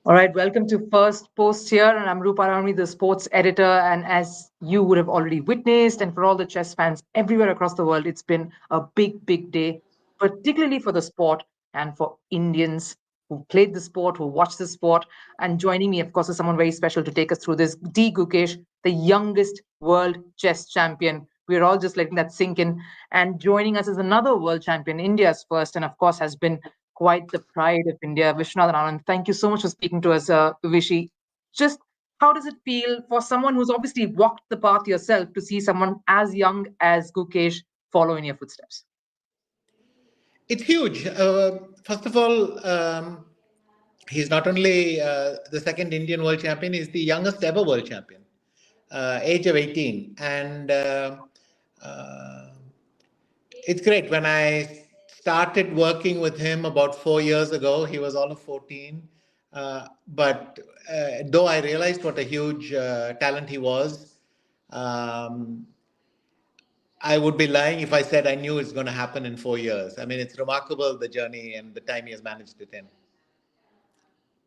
All right, welcome to First Post here, and I'm Rupha Ramani, the sports editor. And as you would have already witnessed, and for all the chess fans everywhere across the world, it's been a big, big day, particularly for the sport and for Indians who played the sport, who watched the sport. And joining me, of course, is someone very special to take us through this, D Gukesh, the youngest world chess champion. We're all just letting that sink in. And joining us is another world champion, India's first, and of course has been quite the pride of India, Viswanathan Anand. Thank you so much for speaking to us, Vishi. Just how does it feel for someone who's obviously walked the path yourself to see someone as young as Gukesh follow in your footsteps? It's huge. First of all, he's not only the second Indian world champion, he's the youngest ever world champion, age of 18. And uh, it's great. When I started working with him about 4 years ago, he was all of 14. But though I realized what a huge talent he was, um, I would be lying if I said I knew it's going to happen in 4 years. I mean, it's remarkable the journey and the time he has managed it in.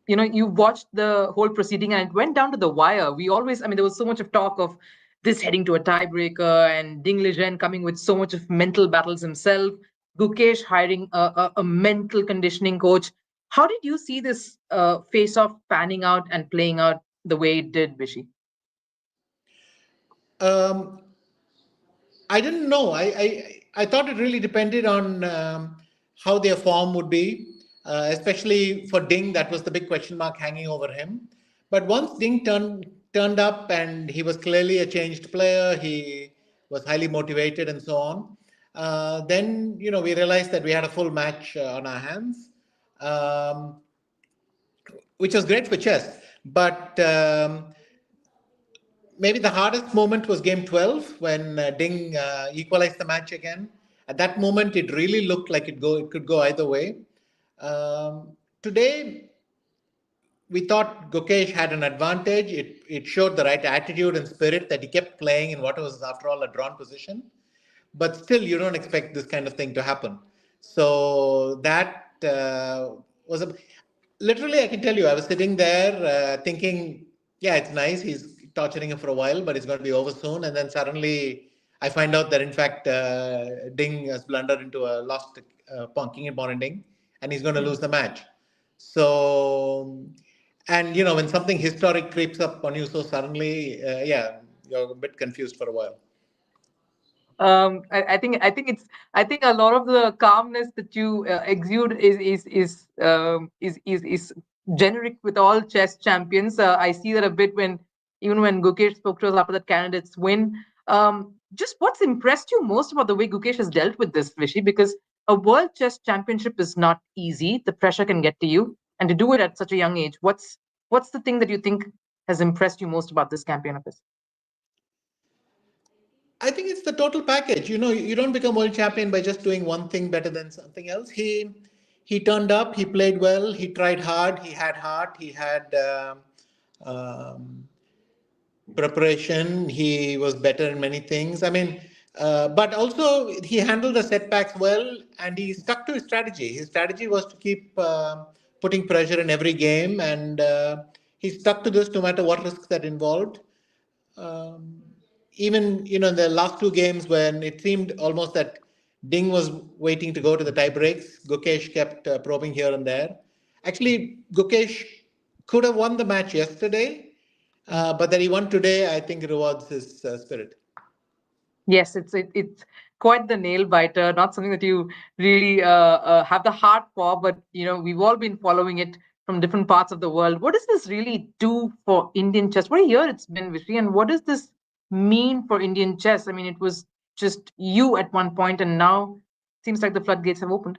You watched the whole proceeding and it went down to the wire. There was so much of talk of this heading to a tiebreaker and Ding Liren coming with so much of mental battles himself, Gukesh hiring a mental conditioning coach. How did you see this face-off panning out and playing out the way it did, Vishy? Um, I didn't know. I thought it really depended on how their form would be, especially for Ding. That was the big question mark hanging over him. But once Ding turned up and he was clearly a changed player, he was highly motivated and so on. Then we realized that we had a full match on our hands, um, which was great for chess. But maybe the hardest moment was game 12 when Ding equalized the match again. At that moment, it really looked like it could go either way. Today, we thought Gukesh had an advantage. It showed the right attitude and spirit that he kept playing in what was, after all, a drawn position. But still, you don't expect this kind of thing to happen. So that was a literally, I can tell you, I was sitting there thinking, yeah, it's nice. He's torturing him for a while, but it's going to be over soon. And then suddenly I find out that, in fact, Ding has blundered into a lost king and pawn and Ding, and he's going to lose the match. So, and when something historic creeps up on you so suddenly, yeah, you're a bit confused for a while. I think a lot of the calmness that you exude is generic with all chess champions. I see that a bit when Gukesh spoke to us after that candidate's win. Just what's impressed you most about the way Gukesh has dealt with this, Vishy? Because a world chess championship is not easy. The pressure can get to you, and to do it at such a young age, what's the thing that you think has impressed you most about this campaign of his? I think it's the total package. You don't become world champion by just doing one thing better than something else. He turned up. He played well. He tried hard. He had heart. He had um, preparation. He was better in many things. I mean, but also he handled the setbacks well, and he stuck to his strategy. His strategy was to keep putting pressure in every game, and he stuck to this no matter what risks that involved. Um, Even in the last two games when it seemed almost that Ding was waiting to go to the tie breaks, Gukesh kept probing here and there. Actually, Gukesh could have won the match yesterday, but that he won today, I think rewards his spirit. Yes, it's quite the nail biter. Not something that you really have the heart for, but we've all been following it from different parts of the world. What does this really do for Indian chess? What a year it's been, Vishy, and what does this mean for Indian chess? I mean, it was just you at one point, and now seems like the floodgates have opened.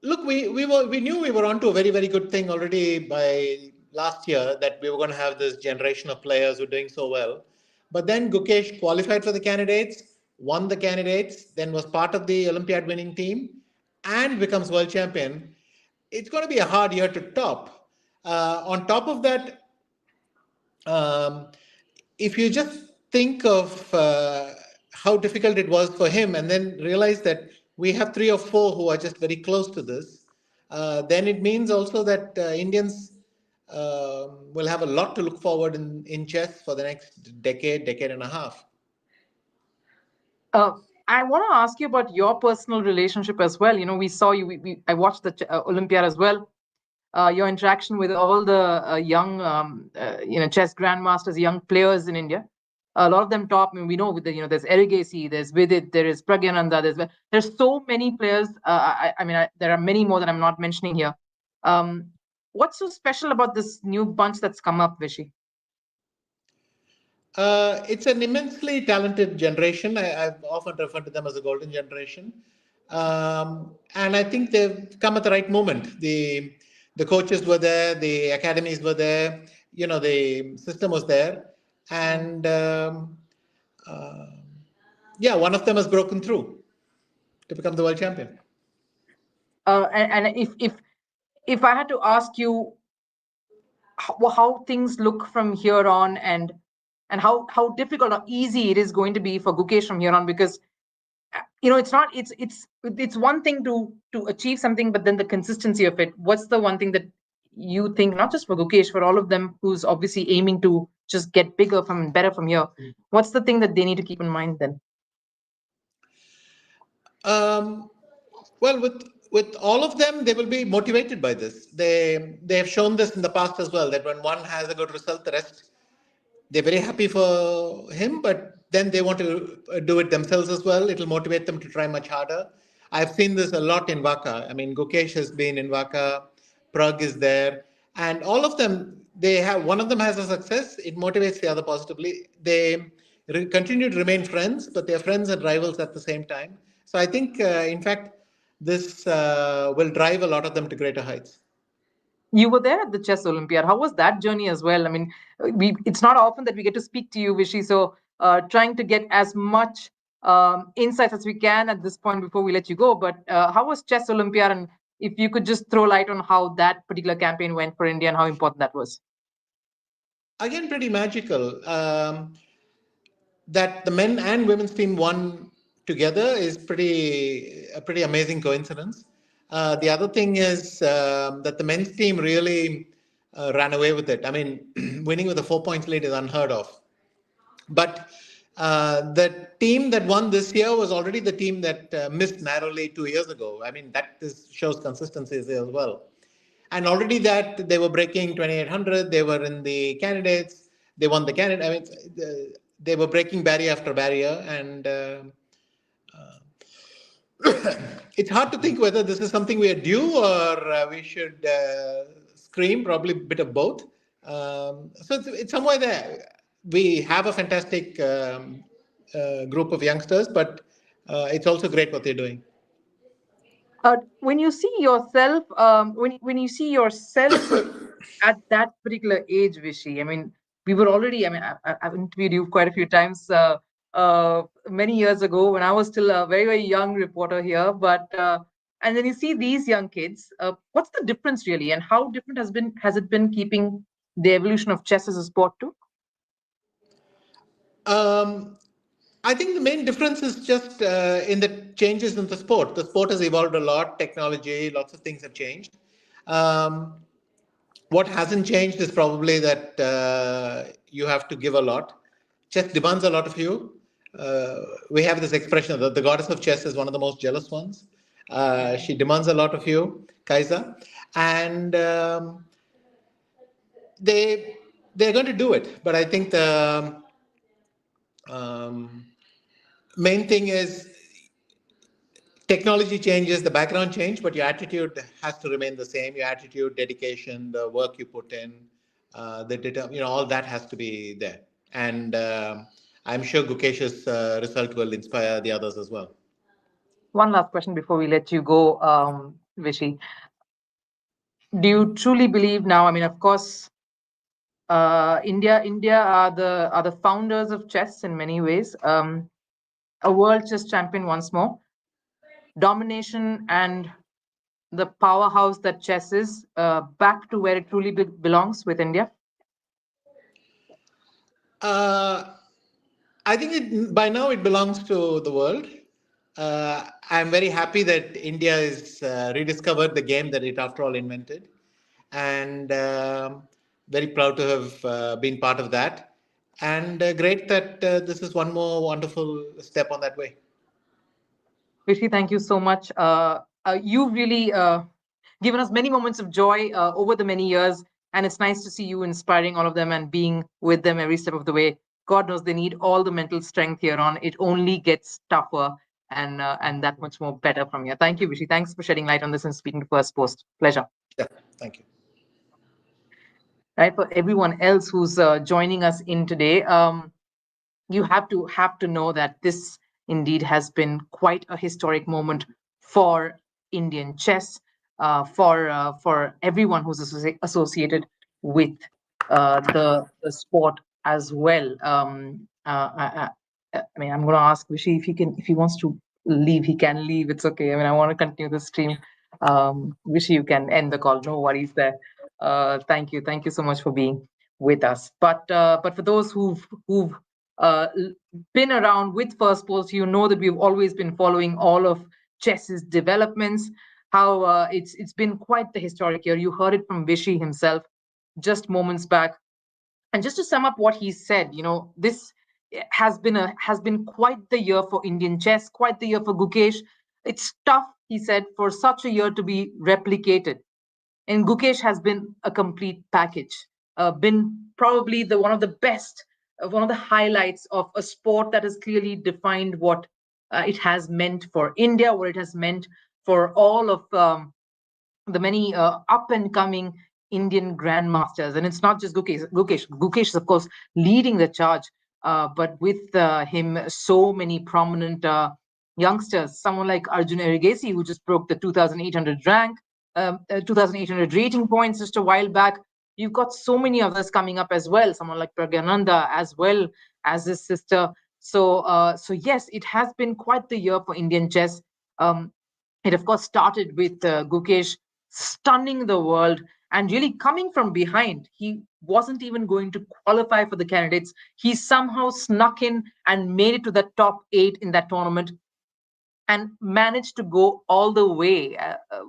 Look, we knew we were onto a very, very good thing already by last year, that we were going to have this generation of players who are doing so well. But then Gukesh qualified for the candidates, won the candidates, then was part of the Olympiad winning team, and becomes world champion. It's going to be a hard year to top. On top of that, um, if you just think of how difficult it was for him, and then realize that we have three or four who are just very close to this, then it means also that Indians will have a lot to look forward in chess for the next decade and a half. Uh, I want to ask you about your personal relationship as well. You know, we saw you. I watched the Olympiad as well. Your interaction with all the young, chess grandmasters, young players in India. A lot of them top. I mean, we know with the, there's Erigasi, there's Vidit, there is Pragyananda, there's so many players. There are many more that I'm not mentioning here. What's so special about this new bunch that's come up, Vishy? It's an immensely talented generation. I've often referred to them as a golden generation. And I think they've come at the right moment. The coaches were there, the academies were there, the system was there. And one of them has broken through to become the world champion. And if I had to ask you how things look from here on, and how difficult or easy it is going to be for Gukesh from here on, because it's one thing to achieve something, but then the consistency of it. What's the one thing that you think, not just for Gukesh, for all of them who's obviously aiming to just get better from here, what's the thing that they need to keep in mind then? Well, with all of them, they will be motivated by this. They have shown this in the past as well, that when one has a good result, the rest, they're very happy for him, but then they want to do it themselves as well. It'll motivate them to try much harder. I've seen this a lot in Vaka. I mean, Gukesh has been in Vaka, Prag is there, and all of them, one of them has a success, it motivates the other positively. They continue to remain friends, but they're friends and rivals at the same time. So I think, in fact, this will drive a lot of them to greater heights. You were there at the Chess Olympiad. How was that journey as well? I mean, it's not often that we get to speak to you, Vishy. So trying to get as much insights as we can at this point before we let you go. But how was Chess Olympiad? And if you could just throw light on how that particular campaign went for India and how important that was. Again, pretty magical. That the men and women's team won together is a pretty amazing coincidence. The other thing is that the men's team really ran away with it. I mean, winning with a 4 points lead is unheard of. But the team that won this year was already the team that missed narrowly 2 years ago. I mean, shows consistency as well. And already that they were breaking 2800, they were in the candidates, they won the candidate. I mean, they were breaking barrier after barrier, and it's hard to think whether this is something we are due or we should scream, probably a bit of both. So it's somewhere there. We have a fantastic group of youngsters, but it's also great what they're doing. When you see yourself, when you see yourself at that particular age, Vishy, I mean, we were already. I mean, I've interviewed you quite a few times many years ago when I was still a very, very young reporter here. But and then you see these young kids. What's the difference really, and how different has it been keeping the evolution of chess as a sport too? I think the main difference is just in the changes in the sport. The sport has evolved a lot, technology, lots of things have changed. What hasn't changed is probably that you have to give a lot. Chess demands a lot of you. We have this expression that the goddess of chess is one of the most jealous ones. She demands a lot of you, Kaisa, and they're going to do it. But I think the main thing is technology changes, the background change, but your attitude has to remain the same. Your attitude, dedication, the work you put in, all that has to be there. And I'm sure Gukesh's result will inspire the others as well. One last question before we let you go, Vishy. Do you truly believe now? I mean, of course, India are the founders of chess in many ways. A world chess champion once more. Domination and the powerhouse that chess is back to where it truly belongs with India. I think by now it belongs to the world. I'm very happy that India has rediscovered the game that it, after all, invented, and very proud to have been part of that. And great that this is one more wonderful step on that way. Rishi, thank you so much. You've really given us many moments of joy over the many years, and it's nice to see you inspiring all of them and being with them every step of the way. God knows they need all the mental strength here on. It only gets tougher and that much more better from here. Thank you, Rishi. Thanks for shedding light on this and speaking to First Post. Pleasure. Yeah, thank you. Right, for everyone else who's joining us in today, you have to know that this indeed has been quite a historic moment for Indian chess, for everyone who's associated with the sport as well. I mean, I'm going to ask Vishy if he wants to leave, he can leave. It's okay. I mean, I want to continue the stream. Vishy, you can end the call. No worries there. Thank you so much for being with us. But for those who've uh, been around with Firstpost, you know that we've always been following all of chess's developments. How it's been quite the historic year. You heard it from Vishy himself just moments back. And just to sum up what he said, this has been quite the year for Indian chess, quite the year for Gukesh. It's tough, he said, for such a year to be replicated. And Gukesh has been a complete package, been probably the one of the best, one of the highlights of a sport that has clearly defined what it has meant for India, what it has meant for all of the many up and coming Indian grandmasters. And it's not just Gukesh is, of course, leading the charge, but with him, so many prominent youngsters, someone like Arjun Erigesi, who just broke the 2,800 rank, 2,800 rating points just a while back. You've got so many others coming up as well, someone like Pragyananda, as well as his sister. So yes, it has been quite the year for Indian chess. It, of course, started with Gukesh stunning the world and really coming from behind. He wasn't even going to qualify for the candidates. He somehow snuck in and made it to the top 8 in that tournament and managed to go all the way.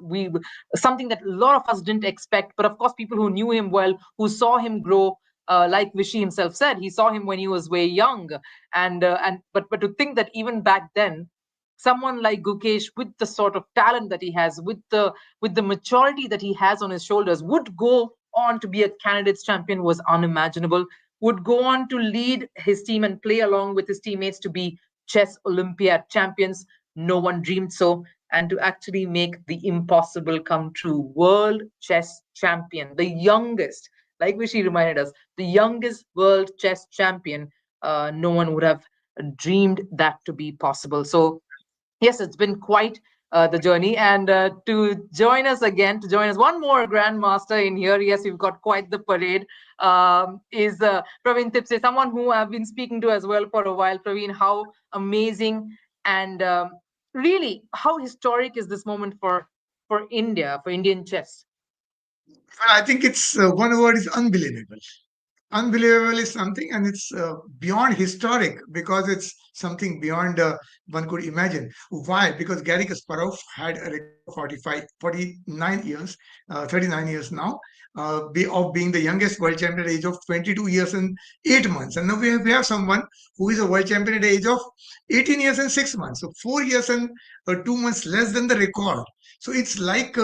We Something that a lot of us didn't expect, but of course, people who knew him well, who saw him grow, like Vishy himself said, he saw him when he was way young, but to think that even back then, someone like Gukesh, with the sort of talent that he has, with the maturity that he has on his shoulders, would go on to be a candidates champion was unimaginable. Would go on to lead his team and play along with his teammates to be chess Olympiad champions. No one dreamed so. And to actually make the impossible come true. World chess champion, the youngest, like Vishy reminded us, the youngest world chess champion. No one would have dreamed that to be possible. So yes, it's been quite the journey. And to join us again, to join us one more grandmaster in here, yes, we've got quite the parade, is Pravin Thipsay, someone who I've been speaking to as well for a while. Pravin, how amazing and really how historic is this moment for India, for Indian chess? Well, I think it's one word is unbelievable. Unbelievable is something, and it's beyond historic because it's something beyond one could imagine. Why? Because Garry Kasparov had a record of 45, 49 years, 39 years now, of being the youngest world champion at the age of 22 years and 8 months. And now we have someone who is a world champion at the age of 18 years and 6 months. So 4 years and 2 months less than the record. So it's like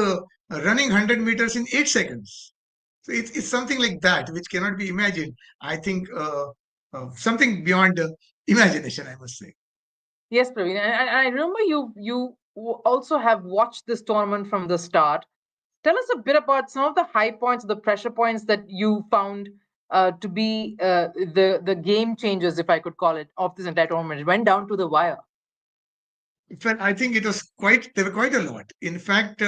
running 100 meters in 8 seconds. So it's something like that which cannot be imagined. I think something beyond imagination, I must say. Yes, Praveen. And I remember you also have watched this tournament from the start. Tell us a bit about some of the high points, the pressure points that you found to be the game changers, if I could call it, of this entire tournament. It went down to the wire. Well, I think there were quite a lot. In fact,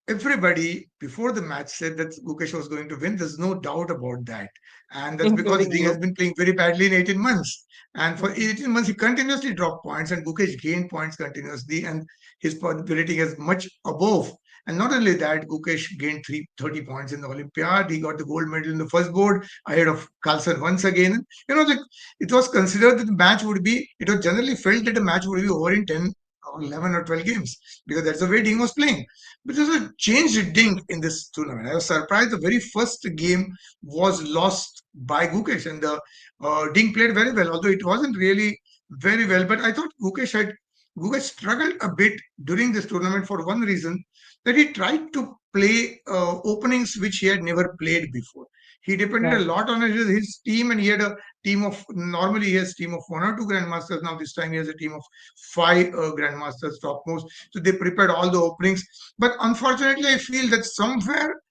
everybody before the match said that Gukesh was going to win. There's no doubt about that. And that's because Including Ding has you. been playing very badly in 18 months. And for 18 months, he continuously dropped points, and Gukesh gained points continuously, and his rating is much above. And not only that, Gukesh gained 30 points in the Olympiad. He got the gold medal in the first board ahead of Carlsen once again. It was considered that the match would be, it was generally felt that the match would be over in 10 11 or 12 games because that's the way Ding was playing. But there's a changed Ding in this tournament. I was surprised the very first game was lost by Gukesh, and the Ding played very well, although it wasn't really very well. But I thought Gukesh struggled a bit during this tournament for one reason, that he tried to play openings which he had never played before. He depended a Right. lot on his team, and he had a team of, normally he has a team of one or two grandmasters. Now this time he has a team of five grandmasters topmost. So they prepared all the openings. But unfortunately, I feel that somewhere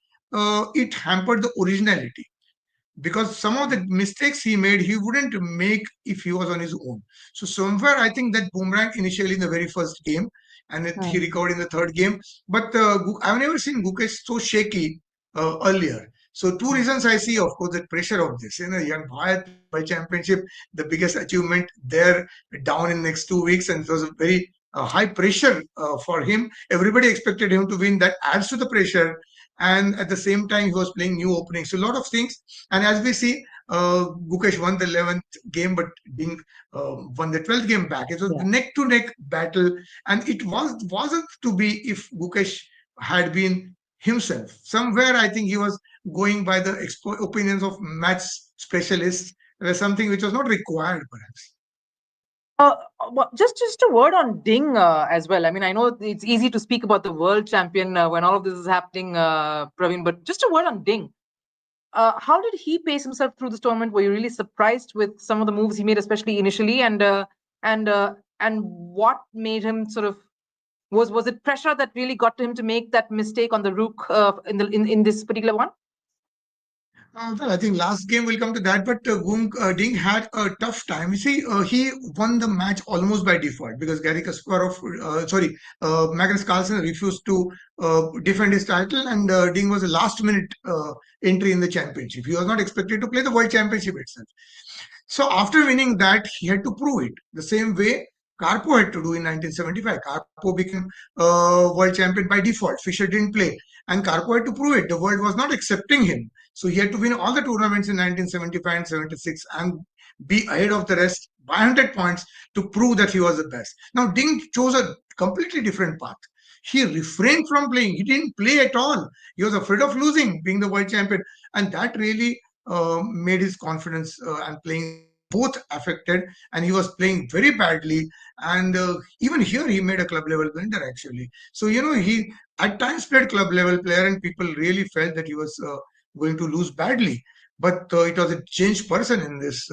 it hampered the originality, because some of the mistakes he made, he wouldn't make if he was on his own. So somewhere I think that boomerang initially in the very first game, and he Hmm. recovered in the third game. But I've never seen Gukesh so shaky earlier. So two reasons I see, of course, the pressure of this. Young boy playing World Championship, the biggest achievement there, down in next 2 weeks, and it was a very high pressure for him. Everybody expected him to win. That adds to the pressure, and at the same time he was playing new openings. So a lot of things, and as we see, Gukesh won the 11th game, but Ding won the 12th game back. It was Yeah. neck to neck battle, and it wasn't to be if Gukesh had been himself. Somewhere I think he was going by the opinions of match specialists, something which was not required, perhaps. Just a word on Ding as well. I mean, I know it's easy to speak about the world champion when all of this is happening, Pravin, but just a word on Ding. How did he pace himself through this tournament? Were you really surprised with some of the moves he made, especially initially, and what made him sort of, was it pressure that really got him to make that mistake on the rook in this particular one? Well, I think last game will come to that, but Ding had a tough time. You see, he won the match almost by default because Garry Kasparov, Magnus Carlsen refused to defend his title, and Ding was a last-minute entry in the championship. He was not expected to play the World Championship itself. So after winning that, he had to prove it the same way Karpo had to do in 1975. Karpo became world champion by default. Fischer didn't play, and Karpo had to prove it. The world was not accepting him, so he had to win all the tournaments in 1975 and 76 and be ahead of the rest by 100 points to prove that he was the best. Now, Ding chose a completely different path. He refrained from playing. He didn't play at all. He was afraid of losing, being the world champion, and that really made his confidence and playing both affected, and he was playing very badly. And even here he made a club level blunder actually. So he at times played club level player, and people really felt that he was going to lose badly. But it was a changed person in this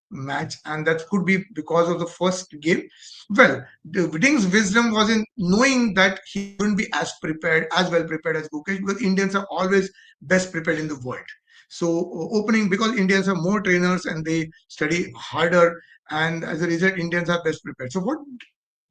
match, and that could be because of the first game. Well, the Ding's wisdom was in knowing that he wouldn't be as well prepared as Gukesh, because Indians are always best prepared in the world. So opening, because Indians have more trainers and they study harder, and as a result, Indians are best prepared. So what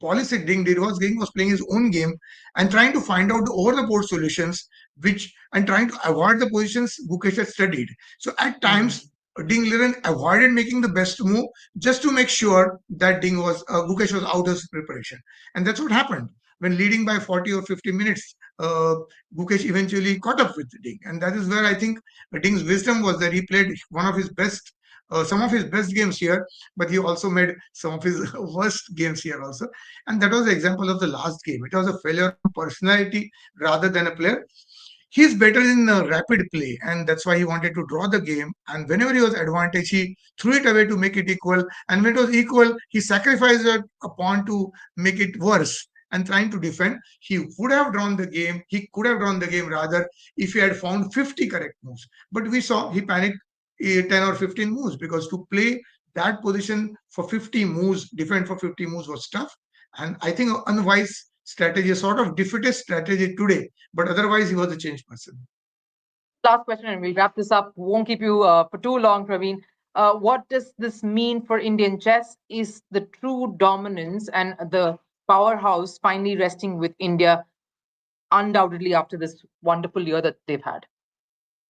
policy Ding was playing his own game and trying to find out the over the board solutions, which and trying to avoid the positions Gukesh had studied. So at times, Ding Liren avoided making the best move just to make sure that Gukesh was out of preparation, and that's what happened. When leading by 40 or 50 minutes, Gukesh eventually caught up with Ding, and that is where I think Ding's wisdom was that he played some of his best games here, but he also made some of his worst games here also. And that was the example of the last game. It was a failure of personality rather than a player. He's better in rapid play, and that's why he wanted to draw the game. And whenever he was advantage, he threw it away to make it equal. And when it was equal, he sacrificed a pawn to make it worse. And trying to defend, he would have drawn the game. He could have drawn the game rather if he had found 50 correct moves. But we saw he panicked 10 or 15 moves, because to play that position for 50 moves, defend for 50 moves was tough. And I think unwise strategy, a sort of defeatist strategy today, but otherwise he was a changed person. Last question, and we'll wrap this up. Won't keep you for too long, Praveen. What does this mean for Indian chess? Is the true dominance and the powerhouse finally resting with India, undoubtedly after this wonderful year that they've had?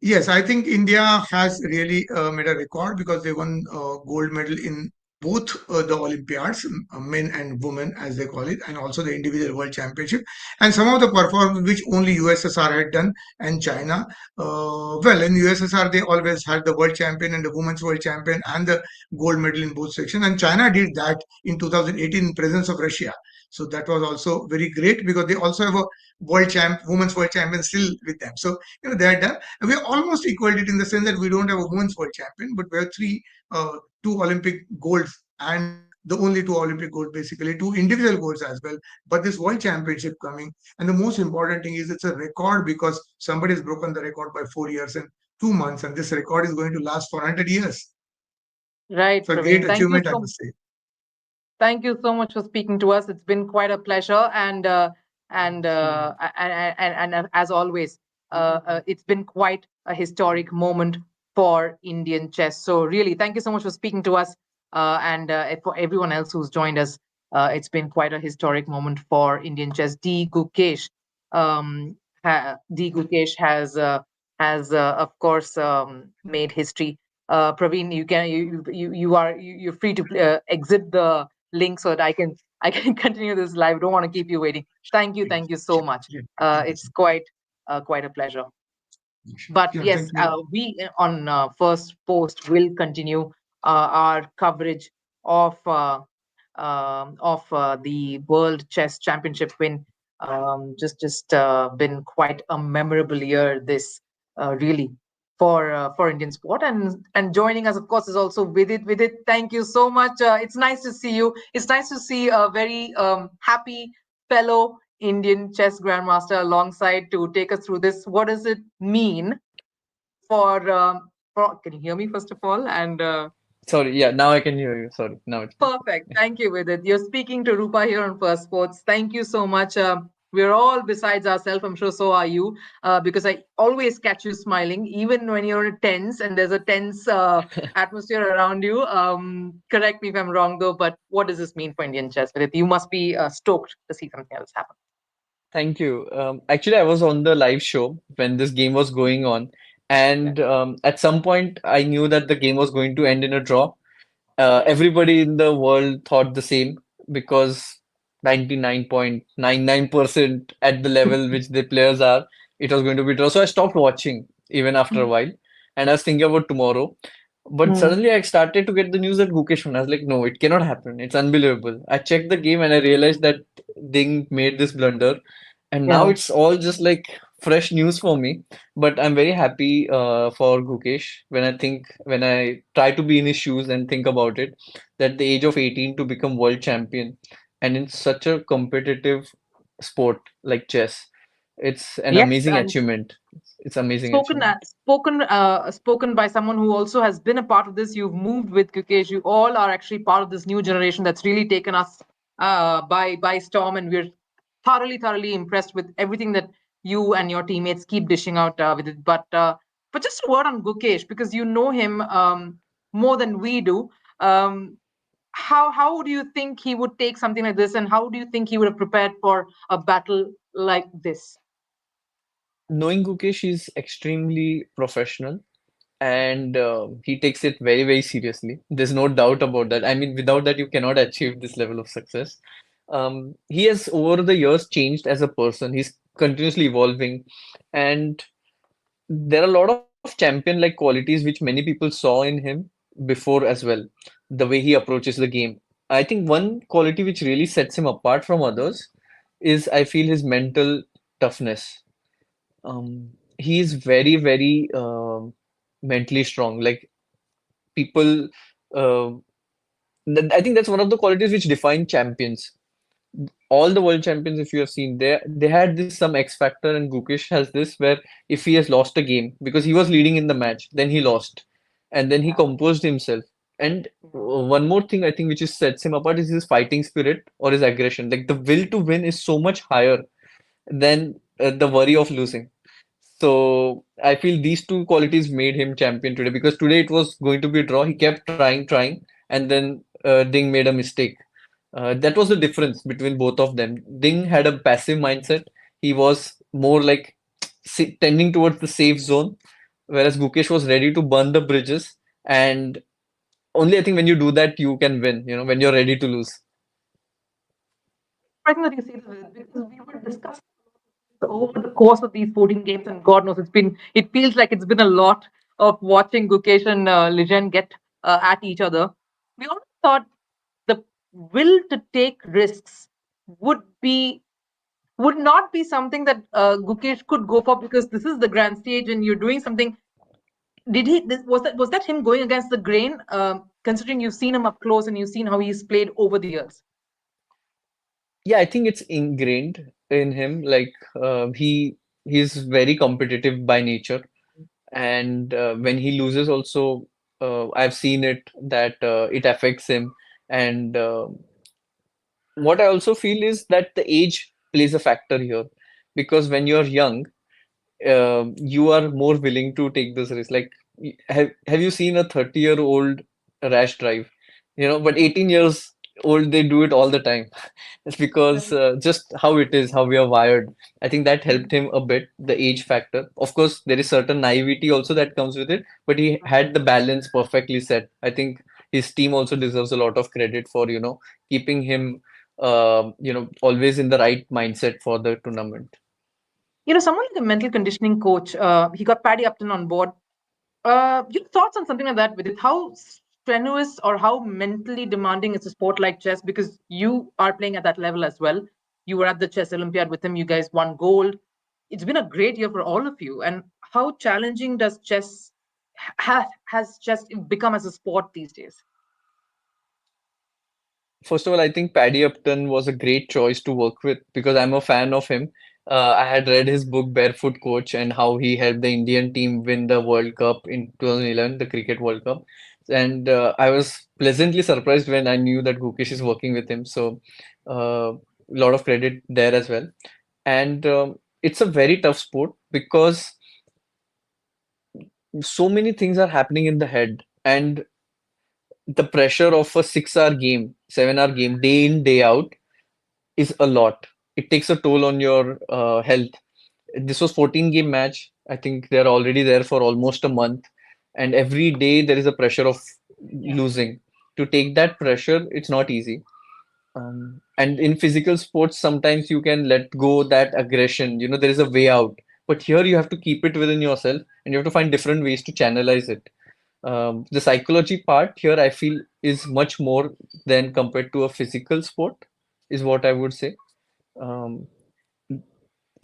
Yes, I think India has really made a record because they won gold medal in both the Olympiads, men and women, as they call it, and also the individual world championship. And some of the performances which only USSR had done, and China. Well, in USSR, they always had the world champion and the women's world champion and the gold medal in both sections. And China did that in 2018 in presence of Russia. So that was also very great because they also have a women's world champion still with them. So they are done. And we are almost equality in the sense that we don't have a women's world champion, but we have two Olympic golds and the only two Olympic golds, basically two individual golds as well. But this world championship coming, and the most important thing is it's a record because somebody has broken the record by 4 years and 2 months, and this record is going to last for 100 years. Right, So a great Praveen. achievement, I must say. Thank you so much for speaking to us. It's been quite a pleasure, and as always, it's been quite a historic moment for Indian chess. So really, thank you so much for speaking to us, and for everyone else who's joined us. It's been quite a historic moment for Indian chess. D Gukesh has of course made history. Praveen, you're free to exit the link so that I can continue this live. Don't want to keep you waiting. Thank you so Sure. much. Yeah, thank you, It's sir. quite a pleasure. Sure. But Yeah, yes, thank you. we on First Post will continue our coverage of the World Chess Championship win. Just been quite a memorable year. This really for Indian sport, and joining us, of course, is also Vidit. Vidit, thank you so much. It's nice to see you. It's nice to see a very happy fellow Indian chess grandmaster alongside to take us through this. What does it mean for? Can you hear me first of all? And Sorry, yeah, now I can hear you. Sorry, now it's good. perfect. Thank you, Vidit. You're speaking to Rupa here on First Sports. Thank you so much. We're all besides ourselves. I'm sure so are you, because I always catch you smiling, even when you're tense and there's a tense atmosphere around you. Correct me if I'm wrong, though, but what does this mean for Indian chess, Vidit? You must be stoked to see something else happen. Thank you. Actually, I was on the live show when this game was going on, and at some point, I knew that the game was going to end in a draw. Everybody in the world thought the same because 99.99% at the level which the players are, it was going to be draw. So I stopped watching even after a while, and I was thinking about tomorrow. But Mm. suddenly I started to get the news that Gukesh won. I was like, no, it cannot happen. It's unbelievable. I checked the game and I realized that Ding made this blunder, and now Yeah. it's all just like fresh news for me. But I'm very happy for Gukesh when I try to be in his shoes and think about it, that the age of 18 to become world champion and in such a competitive sport like chess, it's an Yes, amazing and achievement. It's amazing achievement. spoken by someone who also has been a part of this. You've moved with Kukesh. You all are actually part of this new generation that's really taken us by storm, and we're thoroughly impressed with everything that you and your teammates keep dishing out with it. But just a word on Gukesh, because you know him more than we do. Um, how do you think he would take something like this, and how do you think he would have prepared for a battle like this? Knowing Gukesh, he's extremely professional and he takes it very, very seriously. There's no doubt about that. I mean, without that, you cannot achieve this level of success. He has, over the years, changed as a person. He's continuously evolving, and there are a lot of champion-like qualities which many people saw in him before as well. The way he approaches the game. I think one quality which really sets him apart from others is, I feel, his mental toughness. He is very, very mentally strong. Like people, uh, I think that's one of the qualities which define champions. All the world champions, if you have seen, they had this some X factor, and Gukesh has this where if he has lost a game because he was leading in the match, then he lost, and then he composed himself. And one more thing I think which is sets him apart is his fighting spirit or his aggression. Like the will to win is so much higher than the worry of losing. So I feel these two qualities made him champion today because today it was going to be a draw. He kept trying, and then Ding made a mistake. That was the difference between both of them. Ding had a passive mindset. He was more like tending towards the safe zone, whereas Gukesh was ready to burn the bridges. And only I think when you do that, you can win, when you're ready to lose. Surprising that you say this because we were discussing over the course of these 14 games, and God knows it feels like it's been a lot of watching Gukesh and Liren get at each other. We always thought the will to take risks would be would not be something that Gukesh could go for, because this is the grand stage and you're doing something. Was that him going against the grain? Considering you've seen him up close and you've seen how he's played over the years. Yeah, I think it's ingrained in him. Like he's very competitive by nature, and when he loses, also I've seen it that it affects him. And what I also feel is that the age plays a factor here, because when you're young, you are more willing to take this risk. Like, have you seen a 30-year-old rash drive? But 18 years old, they do it all the time. It's because just how it is, how we are wired. I think that helped him a bit, the age factor. Of course, there is certain naivety also that comes with it, but he had the balance perfectly set. I think his team also deserves a lot of credit for, keeping him, always in the right mindset for the tournament. Someone like a mental conditioning coach, he got Paddy Upton on board. Your thoughts on something like that, Vidit? How strenuous or how mentally demanding is a sport like chess? Because you are playing at that level as well. You were at the chess Olympiad with him. You guys won gold. It's been a great year for all of you. And how challenging does chess has chess become as a sport these days? First of all, I think Paddy Upton was a great choice to work with because I'm a fan of him. I had read his book Barefoot Coach and how he helped the Indian team win the World Cup in 2011, the Cricket World Cup. And I was pleasantly surprised when I knew that Gukesh is working with him. So, a lot of credit there as well. And it's a very tough sport because so many things are happening in the head. And the pressure of a 6-hour game, 7-hour game, day in, day out is a lot. It takes a toll on your health. This was 14 game match. I think they're already there for almost a month, and every day there is a pressure of losing. To take that pressure, it's not easy. And in physical sports, sometimes you can let go that aggression. There is a way out, but here you have to keep it within yourself, and you have to find different ways to channelize it. The psychology part here, I feel, is much more than compared to a physical sport, is what I would say. Um,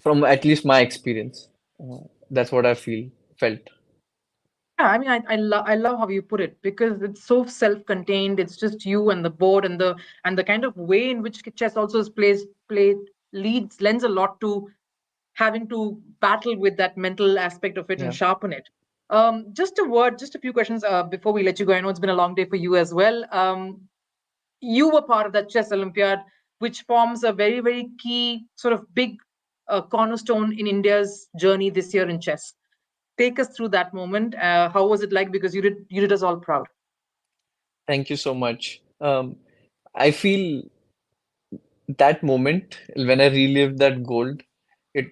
from at least my experience. That's what I felt. Yeah, I mean, I love how you put it, because it's so self-contained. It's just you and the board, and the kind of way in which chess also is played lends a lot to having to battle with that mental aspect of it and Yeah. sharpen it. Just a few questions before we let you go. I know it's been a long day for you as well. You were part of that chess Olympiad, which forms a very, very key sort of big cornerstone in India's journey this year in chess. Take us through that moment. How was it like? Because you did us all proud. Thank you so much. I feel that moment when I relived that gold,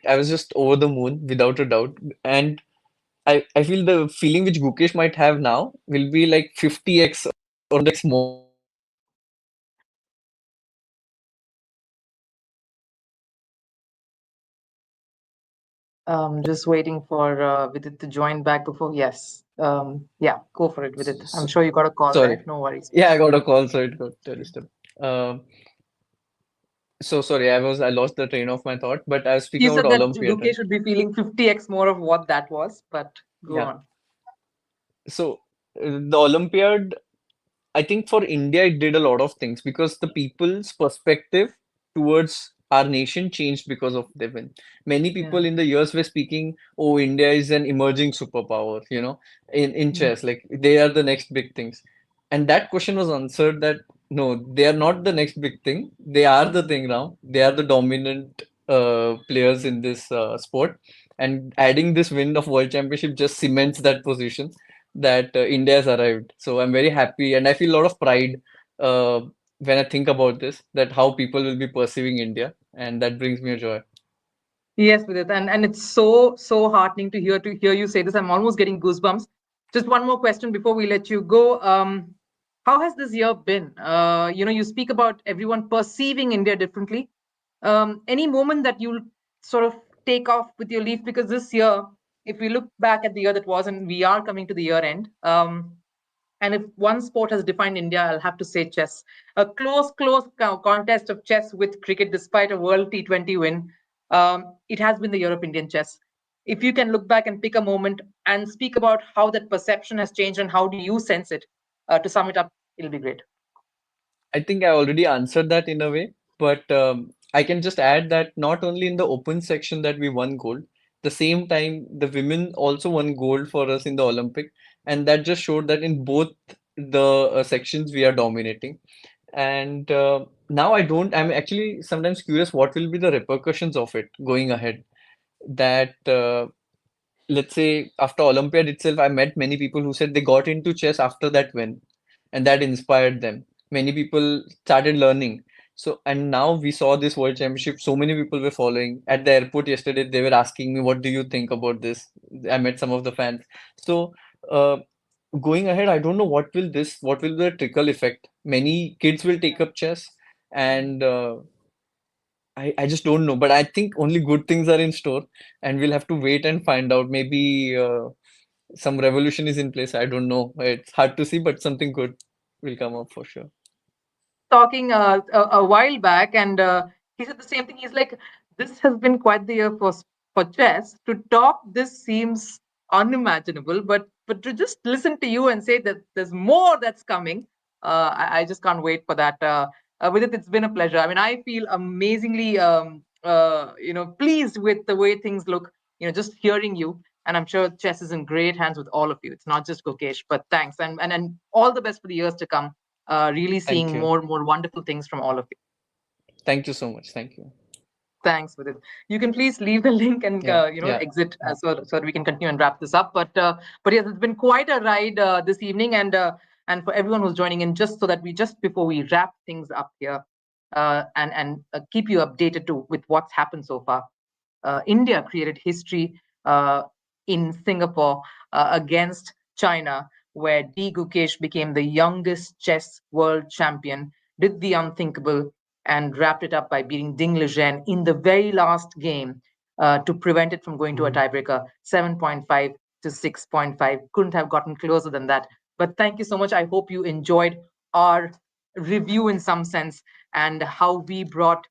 I was just over the moon without a doubt. And I feel the feeling which Gukesh might have now will be like 50x or x more. Just waiting for Vidit to join back before. Yes. Yeah, go for it, Vidit. I'm So, sure you got a call, sorry. right? No worries. Yeah, I got a call, so it got disturbed. Um, so sorry, I lost the train of my thought, but I was speaking You about said that Olympiad, right? Gukesh should be feeling 50x more of what that was, but go Yeah. on. So the Olympiad, I think for India, it did a lot of things because the people's perspective towards our nation changed because of the win. Many Yeah. people in the years were speaking, oh, India is an emerging superpower, in Mm. chess, like they are the next big things. And that question was answered that no, they are not the next big thing. They are the thing now. They are the dominant players in this sport. And adding this win of World Championship just cements that position that India has arrived. So I'm very happy and I feel a lot of pride uh, when I think about this, that how people will be perceiving India, and that brings me a joy. Yes, Vidit, and it's so heartening to hear you say this. I'm almost getting goosebumps. Just one more question before we let you go. How has this year been? You speak about everyone perceiving India differently. Any moment that you'll sort of take off with your leaf, because this year, if we look back at the year that was, and we are coming to the year end, And if one sport has defined India, I'll have to say chess. A close contest of chess with cricket, despite a World T20 win. It has been the year of Indian chess. If you can look back and pick a moment and speak about how that perception has changed and how do you sense it, to sum it up, it'll be great. I think I already answered that in a way, but I can just add that not only in the open section that we won gold, the same time the women also won gold for us in the Olympic, and that just showed that in both the sections we are dominating. And now I'm actually sometimes curious what will be the repercussions of it going ahead. That let's say after Olympiad itself, I met many people who said they got into chess after that win, and that inspired them. Many people started learning. So, and now we saw this World Championship. So many people were following. At the airport yesterday, they were asking me, "What do you think about this?" I met some of the fans. So, uh, going ahead, I don't know what will the trickle effect. Many kids will take up chess, and I just don't know, but I think only good things are in store, and we'll have to wait and find out. Maybe some revolution is in place. I don't know. It's hard to see, but something good will come up for sure. Talking a while back, and he said the same thing. He's like, "This has been quite the year for chess. To talk this seems unimaginable, but to just listen to you and say that there's more that's coming, I just can't wait for that." With it, it's been a pleasure. I mean, I feel amazingly, pleased with the way things look. Just hearing you, and I'm sure chess is in great hands with all of you. It's not just Gukesh, but thanks, and all the best for the years to come. Really Thank seeing you. more wonderful things from all of you. Thank you so much. Thank you. Thanks for this. You can please leave the link and Yeah, yeah. exit, so that we can continue and wrap this up. But yes, it's been quite a ride this evening, and for everyone who's joining in, just so that just before we wrap things up here, and keep you updated with what's happened so far. India created history in Singapore against China, where D Gukesh became the youngest chess world champion, did the unthinkable, and wrapped it up by beating Ding Liren in the very last game to prevent it from going to a tiebreaker, 7.5 to 6.5. Couldn't have gotten closer than that. But thank you so much. I hope you enjoyed our review in some sense, and how we brought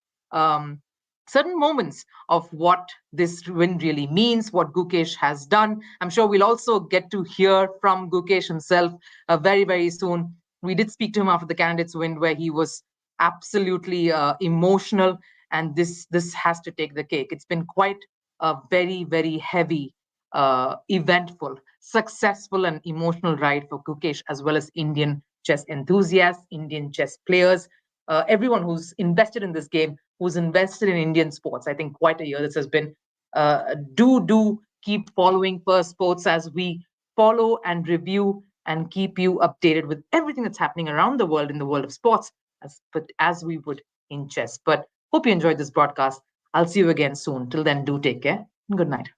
certain moments of what this win really means, what Gukesh has done. I'm sure we'll also get to hear from Gukesh himself very, very soon. We did speak to him after the candidates win, where he was absolutely emotional, and this has to take the cake. It's been quite a very, very heavy, eventful, successful, and emotional ride for Gukesh, as well as Indian chess enthusiasts, Indian chess players, everyone who's invested in this game, who's invested in Indian sports. I think quite a year this has been. Do keep following Firstpost as we follow and review and keep you updated with everything that's happening around the world in the world of sports, as we would in chess. But hope you enjoyed this broadcast. I'll see you again soon. Till then, do take care. Good night.